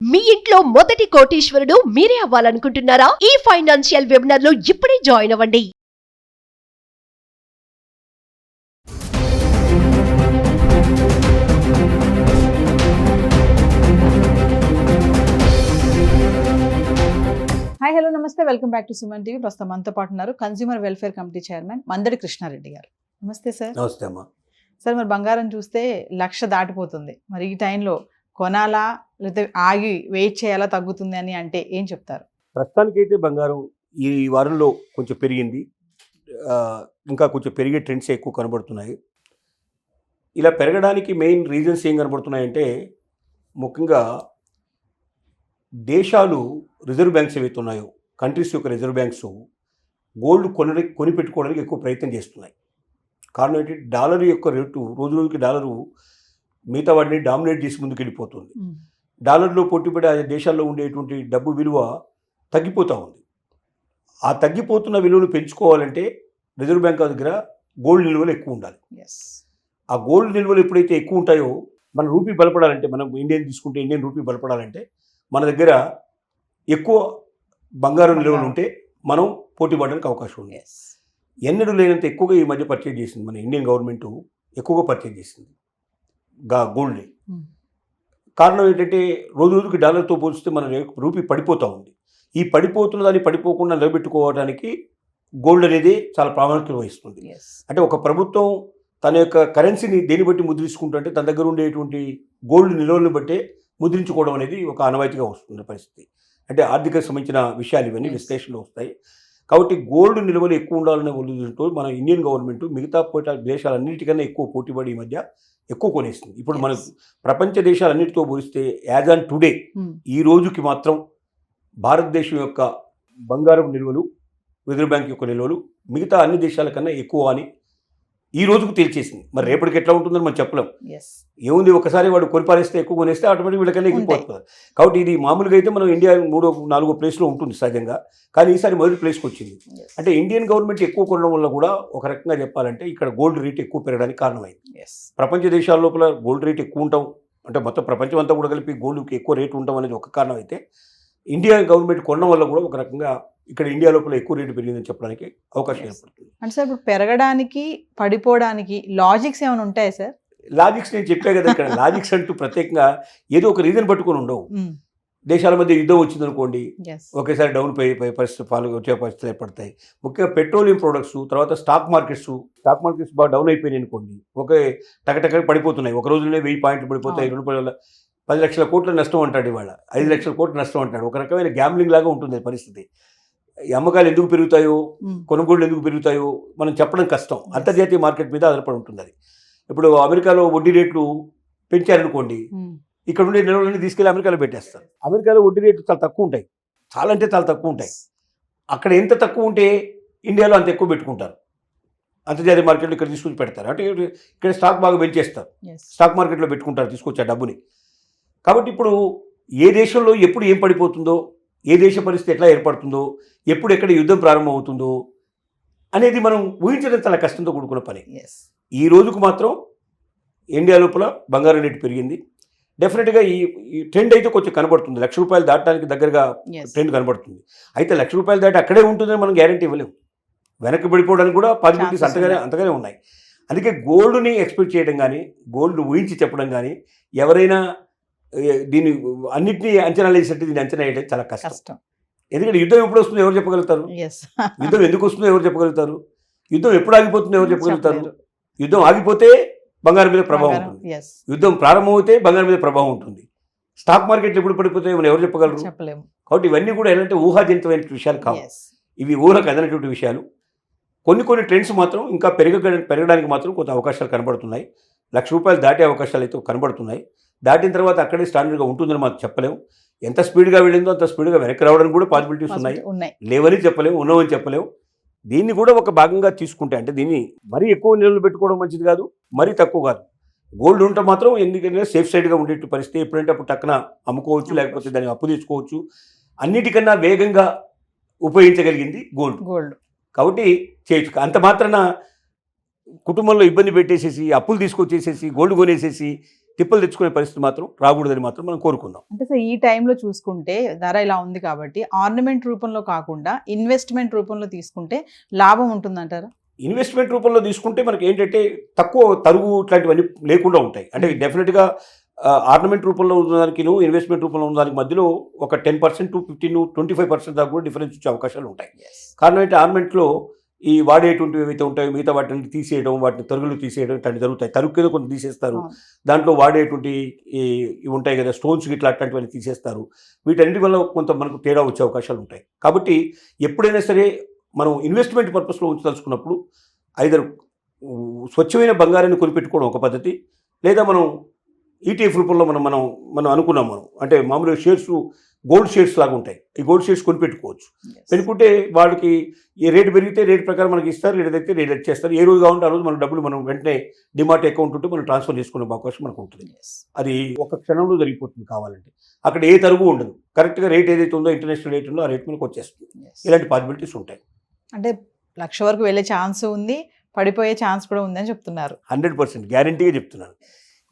మీ ఇంట్లో మొదటి కోటీశ్వరుడు మీరే అవ్వాలనుకుంటున్నారా? ఈ ఫైనాన్షియల్ వెబినార్ లో ఇప్పుడే జాయిన్ అవ్వండి. హాయ్ హలో నమస్తే, welcome back to Suman TV. ప్రస్తుతం మనతో పాటు ఉన్నారు consumer welfare committee chairman Mandadi Krishna Reddy గారు. నమస్తే సార్. నమస్తే అమ్మా. సార్, మరి బంగారం చూస్తే 1,00,000 దాటిపోతుంది. మరి ఈ టైంలో కొనాలా లేకపోతే ఆగి వెయిట్ చేయాలా, తగ్గుతుంది అని అంటే ఏం చెప్తారు? ప్రస్తుతానికైతే బంగారం ఈ వారంలో కొంచెం పెరిగింది. ఇంకా కొంచెం పెరిగే ట్రెండ్స్ ఎక్కువ కనబడుతున్నాయి. ఇలా పెరగడానికి మెయిన్ రీజన్స్ ఏం కనబడుతున్నాయంటే, ముఖ్యంగా దేశాలు రిజర్వ్ బ్యాంక్స్ ఏవైతే ఉన్నాయో, కంట్రీస్ యొక్క రిజర్వ్ బ్యాంక్స్ గోల్డ్ కొని పెట్టుకోవడానికి ఎక్కువ ప్రయత్నం చేస్తున్నాయి. కారణం ఏంటి, డాలర్ యొక్క రేటు రోజు రోజుకి డాలరు మిగతా వాటిని డామినేట్ చేసి ముందుకు వెళ్ళిపోతుంది. డాలర్లో పోటీపడే ఆ దేశాల్లో ఉండేటువంటి డబ్బు విలువ తగ్గిపోతూ ఉంది. ఆ తగ్గిపోతున్న విలువను పెంచుకోవాలంటే రిజర్వ్ బ్యాంక్ దగ్గర గోల్డ్ నిల్వలు ఎక్కువ ఉండాలి. ఆ గోల్డ్ నిల్వలు ఎప్పుడైతే ఎక్కువ ఉంటాయో, మన రూపీ బలపడాలంటే, మనం ఇండియన్ తీసుకుంటే ఇండియన్ రూపీ బలపడాలంటే మన దగ్గర ఎక్కువ బంగారం నిల్వలు ఉంటే మనం పోటీ పడడానికి అవకాశం ఉంది. ఎన్నడూ లేనంత ఎక్కువగా ఈ మధ్య పర్చేజ్ చేసింది మన ఇండియన్ గవర్నమెంట్, ఎక్కువగా పర్చేజ్ చేసింది గోల్డ్ని. కారణం ఏంటంటే, రోజు రోజుకి డాలర్తో పోలిస్తే మన రూపీ పడిపోతూ ఉంది. ఈ పడిపోతున్న దాన్ని పడిపోకుండా నిలబెట్టుకోవడానికి గోల్డ్ అనేది చాలా ప్రాముఖ్యత వహిస్తుంది. అంటే ఒక ప్రభుత్వం తన యొక్క కరెన్సీని దేని బట్టి ముద్రించుకుంటుంటే, తన దగ్గర ఉండేటువంటి గోల్డ్ నిల్వలను బట్టే ముద్రించుకోవడం అనేది ఒక ఆనవాయితీగా వస్తున్న పరిస్థితి. అంటే ఆర్థిక సంబంధించిన విషయాలు ఇవన్నీ విశ్లేషణలో వస్తాయి. కాబట్టి గోల్డ్ నిల్వలు ఎక్కువ ఉండాలనే ఉద్దేశంతో మన ఇండియన్ గవర్నమెంట్ మిగతా దేశాలన్నిటికన్నా ఎక్కువ పోటీపడి ఈ మధ్య ఎక్కువ కొనేస్తుంది. ఇప్పుడు మన ప్రపంచ దేశాలన్నిటితో పోలిస్తే యాజ్ ఆన్ టుడే ఈ రోజుకి మాత్రం భారతదేశం యొక్క బంగారం నిల్వలు, రిజర్వ్ బ్యాంక్ యొక్క నిల్వలు మిగతా అన్ని దేశాల కన్నా ఎక్కువ అని ఈ రోజుకు తేల్చేసింది. మరి రేపటికి ఎట్లా ఉంటుందని మనం చెప్పలేం. ఏముంది, ఒకసారి వాడు కొనిపారేస్తే ఎక్కువ కొనేస్తే ఆటోమేటిక్ వీళ్ళకన్నా ఎక్కిపోతుంది. కాబట్టి ఇది మామూలుగా అయితే మనం ఇండియా 3వ 4వ ప్లేస్లో ఉంటుంది సహజంగా, కానీ ఈసారి మొదటి ప్లేస్కి వచ్చింది. అంటే ఇండియన్ గవర్నమెంట్ ఎక్కువ కొనడం వల్ల కూడా ఒక రకంగా చెప్పాలంటే ఇక్కడ గోల్డ్ రేట్ ఎక్కువ పెరగడానికి కారణమైంది. ప్రపంచ దేశాల లోపల గోల్డ్ రేట్ ఎక్కువ ఉంటాం అంటే, మొత్తం ప్రపంచం అంతా కూడా కలిపి గోల్డ్కి ఎక్కువ రేటు ఉండడం అనేది ఒక కారణం అయితే, ఇండియా గవర్నమెంట్ కొనడం వల్ల కూడా ఒక రకంగా ఇక్కడ ఇండియా లోపల ఎక్కువ రేటు పెరిగిందని చెప్పడానికి అవకాశం ఏర్పడుతుంది. అంటే సార్, ఇప్పుడు పెరగడానికి పడిపోవడానికి లాజిక్స్ ఏమైనా ఉంటాయా సార్? లాజిక్స్ నేను చెప్పే కదా, ఇక్కడ లాజిక్స్ అంటూ ప్రత్యేకంగా ఏదో ఒక రీజన్ పట్టుకొని ఉండవు. దేశాల మధ్య యుద్ధం వచ్చిందనుకోండి, ఒకేసారి డౌన్ పరిస్థితి వచ్చే పరిస్థితులు ఏర్పడతాయి. ముఖ్యంగా పెట్రోలియం ప్రొడక్ట్స్, తర్వాత స్టాక్ మార్కెట్స్ బాగా డౌన్ అయిపోయినాయి అనుకోండి, ఒకే టకటక పడిపోతున్నాయి. ఒక రోజులోనే 1000 పాయింట్లు పడిపోతాయి. 10 లక్షల కోట్ల నష్టం అంటాడు, ఇవాళ 5 లక్షల కోట్ల నష్టం అంటాడు. ఒక రకమైన గ్యాంబ్లింగ్ లాగా ఉంటుంది పరిస్థితి. ఈ అమ్మకాలు ఎందుకు పెరుగుతాయో, కొనుగోళ్లు ఎందుకు పెరుగుతాయో మనం చెప్పడం కష్టం. అంతర్జాతీయ మార్కెట్ మీద ఆధారపడి ఉంటుంది అది. ఇప్పుడు అమెరికాలో వడ్డీ రేట్లు పెంచారనుకోండి, ఇక్కడ ఉండే నిల్వలన్నీ తీసుకెళ్ళి అమెరికాలో పెట్టేస్తారు. అమెరికాలో వడ్డీ రేట్లు చాలా తక్కువ ఉంటాయి, చాలా అంటే చాలా తక్కువ ఉంటాయి. అక్కడ ఎంత తక్కువ ఉంటే ఇండియాలో అంత ఎక్కువ పెట్టుకుంటారు. అంతర్జాతీయ మార్కెట్లో ఇక్కడ తీసుకొచ్చి పెడతారు. అంటే ఇక్కడ స్టాక్ బాగా పెంచేస్తారు, స్టాక్ మార్కెట్లో పెట్టుకుంటారు తీసుకొచ్చి ఆ డబ్బుని. కాబట్టి ఇప్పుడు ఏ దేశంలో ఎప్పుడు ఏం పడిపోతుందో, ఏ దేశ పరిస్థితి ఎట్లా ఏర్పడుతుందో, ఎప్పుడు ఎక్కడ యుద్ధం ప్రారంభమవుతుందో అనేది మనం ఊహించడం చాలా కష్టంతో కూడుకున్న పని. ఈ రోజుకు మాత్రం ఇండియా లోపల బంగారం రేటు పెరిగింది. డెఫినెట్గా ఈ ట్రెండ్ అయితే కొంచెం కనబడుతుంది. ₹1,00,000 దాటడానికి దగ్గరగా ట్రెండ్ కనబడుతుంది. అయితే ₹1,00,000 దాటి అక్కడే ఉంటుందని మనం గ్యారంటీ ఇవ్వలేము. వెనక్కి పడిపోవడానికి కూడా పాసిబిలిటీస్ అంతగానే ఉన్నాయి. అందుకే గోల్డ్ని ఎక్స్పెక్ట్ చేయడం కానీ, గోల్డ్ ఊహించి చెప్పడం కానీ, ఎవరైనా దీన్ని అన్నింటినీ అంచనా వేసేట్టు దీన్ని అంచనా వేయడం చాలా కష్టం. ఎందుకంటే యుద్ధం ఎప్పుడు వస్తుందో ఎవరు చెప్పగలుగుతారు? యుద్ధం ఎందుకు వస్తుందో ఎవరు చెప్పగలుగుతారు? యుద్ధం ఎప్పుడు ఆగిపోతుందో ఎవరు చెప్పగలుగుతారు? యుద్ధం ఆగిపోతే బంగారం మీద ప్రభావం ఉంటుంది, యుద్ధం ప్రారంభమైతే బంగారం మీద ప్రభావం ఉంటుంది. స్టాక్ మార్కెట్లు ఎప్పుడు పడిపోతాయో మనం ఎవరు చెప్పగలరు? కాబట్టి ఇవన్నీ కూడా ఏంటంటే ఊహాజనితమైన విషయాలు కావు, ఇవి ఊహకు అదనటువంటి విషయాలు. కొన్ని ట్రెండ్స్ మాత్రం ఇంకా పెరగడానికి మాత్రం కొంత అవకాశాలు కనబడుతున్నాయి. ₹1,00,000 దాటే అవకాశాలు అయితే కనబడుతున్నాయి. దాటిన తర్వాత అక్కడే స్టాండర్డ్గా ఉంటుందని మాకు చెప్పలేము. ఎంత స్పీడ్గా వెళ్ళిందో అంత స్పీడ్గా వెనక్కి రావడానికి కూడా పాసిబిలిటీస్ ఉన్నాయి. లేవని చెప్పలేము, ఉన్నామని చెప్పలేము. దీన్ని కూడా ఒక భాగంగా తీసుకుంటే, అంటే దీన్ని మరీ ఎక్కువ నిల్వలు పెట్టుకోవడం మంచిది కాదు, మరీ తక్కువ కాదు. గోల్డ్ ఉంటే మాత్రం ఎందుకంటే సేఫ్ సైడ్గా ఉండేట్టు పరిస్థితి. ఎప్పుడంటే అప్పుడు టక్కున అమ్ముకోవచ్చు, లేకపోతే దాన్ని అప్పు తెచ్చుకోవచ్చు. అన్నిటికన్నా వేగంగా ఉపయోగించగలిగింది గోల్డ్. కాబట్టి చేయొచ్చు. అంత మాత్రాన కుటుంబంలో ఇబ్బంది పెట్టేసేసి, అప్పులు తీసుకొచ్చేసేసి, గోల్డ్ కొనేసేసి తిప్పలు తెచ్చుకునే పరిస్థితి మాత్రం రాకూడదని మాత్రం మనం కోరుకుందాం. అంటే సార్ ఈ టైంలో చూసుకుంటే ధర ఇలా ఉంది కాబట్టి ఆర్నమెంట్ రూపంలో కాకుండా ఇన్వెస్ట్మెంట్ రూపంలో తీసుకుంటే లాభం ఉంటుందంటారా? ఇన్వెస్ట్మెంట్ రూపంలో తీసుకుంటే మనకి ఏంటంటే తక్కువ తరుగు ఇట్లాంటివన్నీ లేకుండా ఉంటాయి. అంటే డెఫినెట్గా ఆర్నమెంట్ రూపంలో ఉన్నదానికి ఇన్వెస్ట్మెంట్ రూపంలో ఉన్నదానికి మధ్యలో ఒక 10% to 15-25% దాకా కూడా డిఫరెన్స్ వచ్చే అవకాశాలు ఉంటాయి. కారణం ఏంటి, ఆర్నమెంట్లో ఈ వాడేటువంటివి ఏవైతే ఉంటాయో మిగతా వాటిని తీసేయడం, వాటిని తరుగులు తీసేయడం ఇట్లాంటివి జరుగుతాయి. తరుగు కింద కొంత తీసేస్తారు, దాంట్లో వాడేటువంటి ఇవి ఉంటాయి కదా స్టోన్స్ ఇట్లా అట్లాంటివన్నీ తీసేస్తారు. వీటన్నిటి వల్ల కొంత మనకు తేడా వచ్చే అవకాశాలు ఉంటాయి. కాబట్టి ఎప్పుడైనా సరే మనం ఇన్వెస్ట్మెంట్ పర్పస్లో ఉంచదలుచుకున్నప్పుడు ఐదర్ స్వచ్ఛమైన బంగారాన్ని కొనిపెట్టుకోవడం ఒక పద్ధతి, లేదా మనం ఈటీఎఫ్ రూపంలో మనం అనుకున్నాం. అంటే మామూలుగా షేర్స్ గోల్డ్ షేర్స్ లాగా ఉంటాయి. ఈ గోల్డ్ షేర్స్ కొనిపెట్టుకోవచ్చు. పెట్టుకుంటే వాళ్ళకి ఏ రేటు పెరిగితే రేటు ప్రకారం మనకి ఇస్తారు, లేదైతే రేట్ వచ్చేస్తారు. ఏ రోజు కావాలంటే ఆ రోజు మన డబ్బులు మనం వెంటనే డిమాట్ అకౌంట్ ఉంటే మనం ట్రాన్స్ఫర్ చేసుకునే అవకాశం మనకు ఉంటుంది. అది ఒక క్షణంలో జరిగిపోతుంది కావాలంటే. అక్కడ ఏ తరుగు ఉండదు, కరెక్ట్గా రేట్ ఏదైతే ఉందో ఇంటర్నేషనల్ రేట్ ఉందో ఆ రేట్ మనకు వచ్చేస్తుంది. ఇలాంటి పాసిబిలిటీస్ ఉంటాయి. అంటే 1,00,000 వరకు వెళ్ళే ఛాన్స్ ఉంది, పడిపోయే ఛాన్స్ కూడా ఉందని చెప్తున్నారు. 100% గ్యారంటీగా చెప్తున్నాను.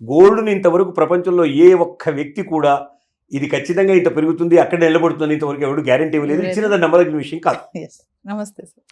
గోల్డ్ని ఇంతవరకు ప్రపంచంలో ఏ ఒక్క వ్యక్తి కూడా ఇది ఖచ్చితంగా ఇంత పెరుగుతుంది అక్కడ నిలబడుతుంది ఇంతవరకు ఎవరు గ్యారంటీ ఇవ్వలేదు. ఇచ్చినది నమ్మదగిన విషయం కాదు. నమస్తే సార్.